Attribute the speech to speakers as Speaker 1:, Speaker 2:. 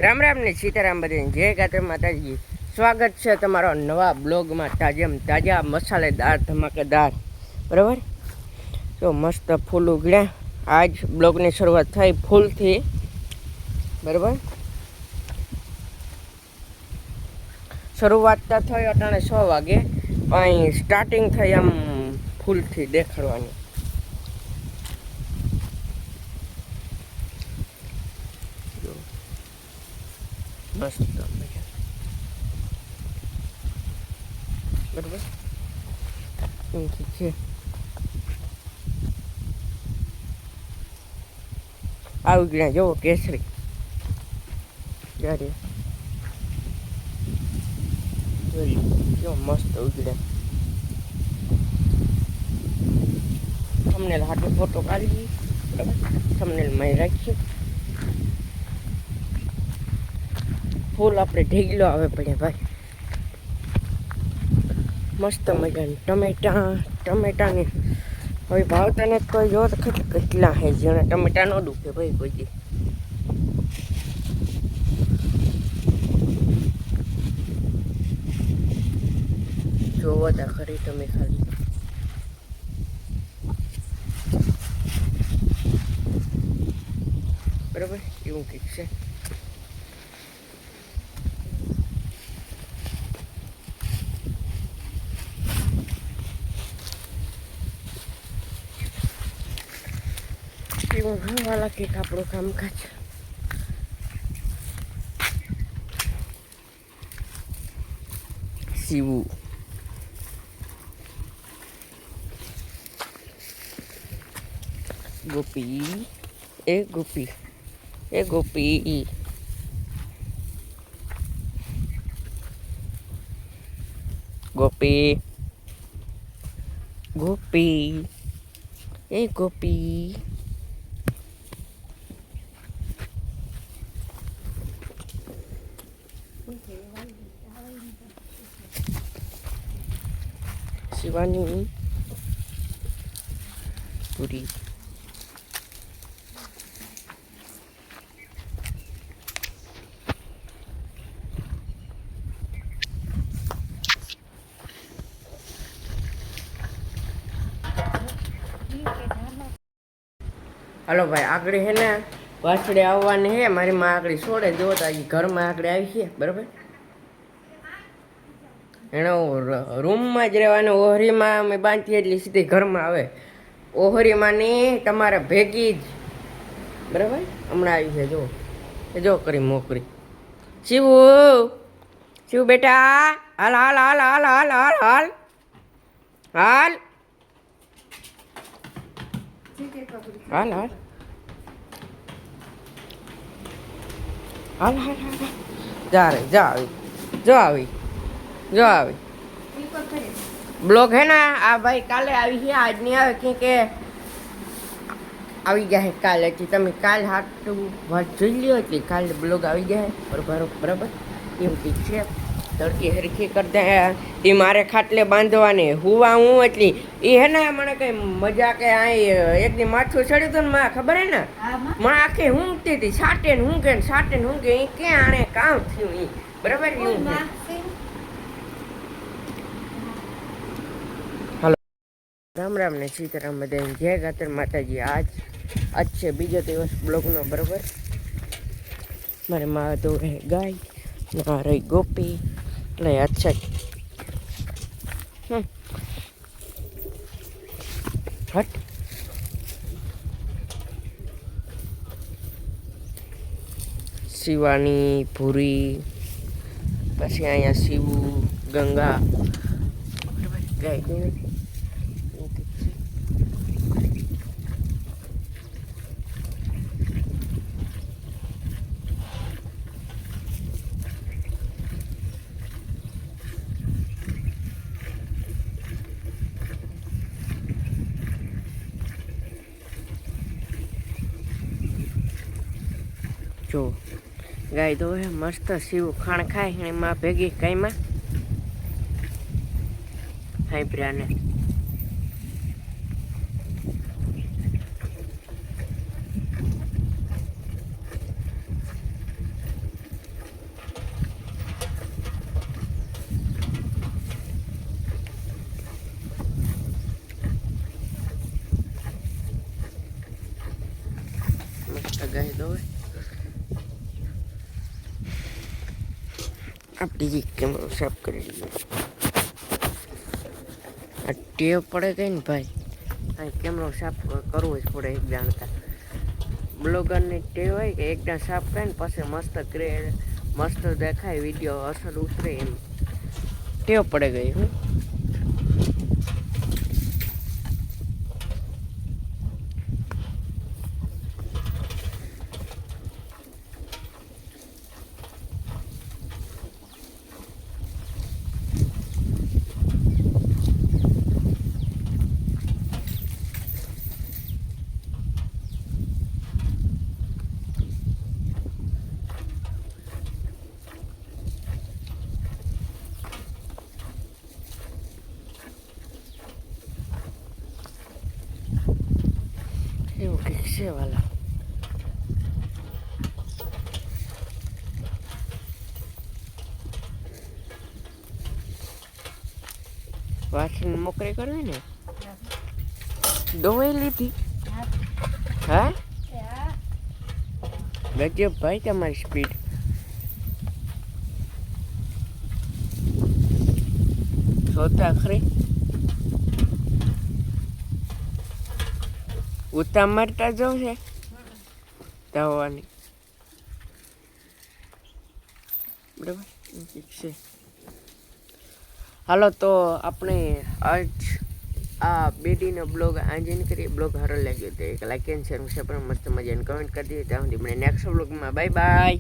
Speaker 1: રામ રામ ને સીતારામ બધાને જય ગાત્ર માતાજી. સ્વાગત છે તમારો નવા બ્લોગમાં. તાજા મસાલેદાર ધમાકેદાર બરાબર. તો મસ્ત ફૂલ ઉગડ્યા. આજ બ્લોગની શરૂઆત થઈ ફૂલથી બરાબર. શરૂઆત તો થઈ અટાણે 6 વાગે, અહીં સ્ટાર્ટિંગ થઈ આમ ફૂલથી દેખાડવાની. મસ્ત બરાબર છે. આવી ગયા જોવો કેસરી ગાડી કેવો મસ્ત ઉગડ્યા. થંબનેલ હાટો ફોટો કાઢી બરાબર. થંબનેલ માં રાખીએ. ફૂલ આપણે ઢીગલો આવે પડે ભાઈ. મસ્ત મજાની ટમેટાની હવે ભાવતા ને કોઈ જો તો કેટલા હે જેને ટમેટા ન દુખે ભાઈ કોઈ દી. જોવો તા ખરી તમે ખાલી. બરાબર એવું કંઈક છે. એવું વાલા કંઈક આપણું કામકાજ. સીવું ગોપી એ ગોપી એ ગોપી ગોપી ગોપી એ ગોપી. શિવાની પૂરી હાલો ભાઈ. આગળ હે ને વાછડે આવવાની હે. મારી માં આગળ છોડે જોતા ઘરમાં આગળ આવી છે બરાબર. એનો રૂમમાં જ રહેવાનું. ઓહરીમાં અમે બાંધીએ એટલે સીધી ઘરમાં આવે. ઓહરીમાં ની તમારે ભેગી જ બરાબર. હમણાં આવી છે જો કરી મોકરી. શિવ બેટા હાલ હાલ હાલ હાલ હાલ હાલ હાલ હાલ હાલ હાલ હાલ હાલ હાલ જા રે જો આવી બ્લોગ હે ને આ ભાઈ કાલે આવી છે. આજ નહીં આવે કે આવી જાય કાલે. તમે કાલ હાટું વાત જોઈ લ્યો એટલે કાલે બ્લોગ આવી જાય બરાબર. એવું કંઈક છે. તડકી હરખી કરતા એ મારે ખાટલે બાંધવાની હુવા હું એટલી એ હે ને મને કઈ મજા કે આ એકદી માથું ચડ્યું હતું ને મને ખબર હે ને મને આખી ઊંઘતી હતી. સાટે ને ઊંઘે એ ક્યાં આણે કામ થયું એ બરાબર. એવું હાલો રામ રામ ને સીતારામ બધાને જય ગાત્ર માતાજી. આજ છે બીજો દિવસ બ્લોગનો બરાબર. મારે માં તો ગાય ના રહી ગોપી નહીં. અચ્છા હટ શિવાની પૂરી પછી અહીંયા શિવું ગંગા ગાય જો ગાય તો હે મસ્ત. શિવ ખાણ ખાય એમાં ભેગી કાંઈમાં હાઈબ્રાને આપણી કેમેરો સાફ કરી લઈએ. આ ટેવ પડે ગઈ ને ભાઈ, આ કેમેરો સાફ કરવો જ પડે એક જાણતા. બ્લોગરની ટેવ હોય કે એકદમ સાફ કરે ને પછી મસ્ત દેખાય, વિડીયો અસર ઉતરે એમ ટેવ પડે ગઈ. હું એવું કંઈક છે વાલા. વાસણ મોકરી કરવી ને દોવાઈ લીધી. હા ગજબ ભાઈ તમારી સ્પીડ. સોતા ખરી ઉતા મારતા જવું છે દવાની. બરાબર છે. હાલો તો આપણે આજ આ બેડીનો બ્લોગ આંજીન કરીએ. બ્લોગ સારો લાગ્યો તો એક લાઈક એન્ડ શેર મસ્ત મજાને કમેન્ટ કરી દઈએ. ત્યાં સુધી મને નેક્સ્ટ બ્લોગમાં બાય બાય.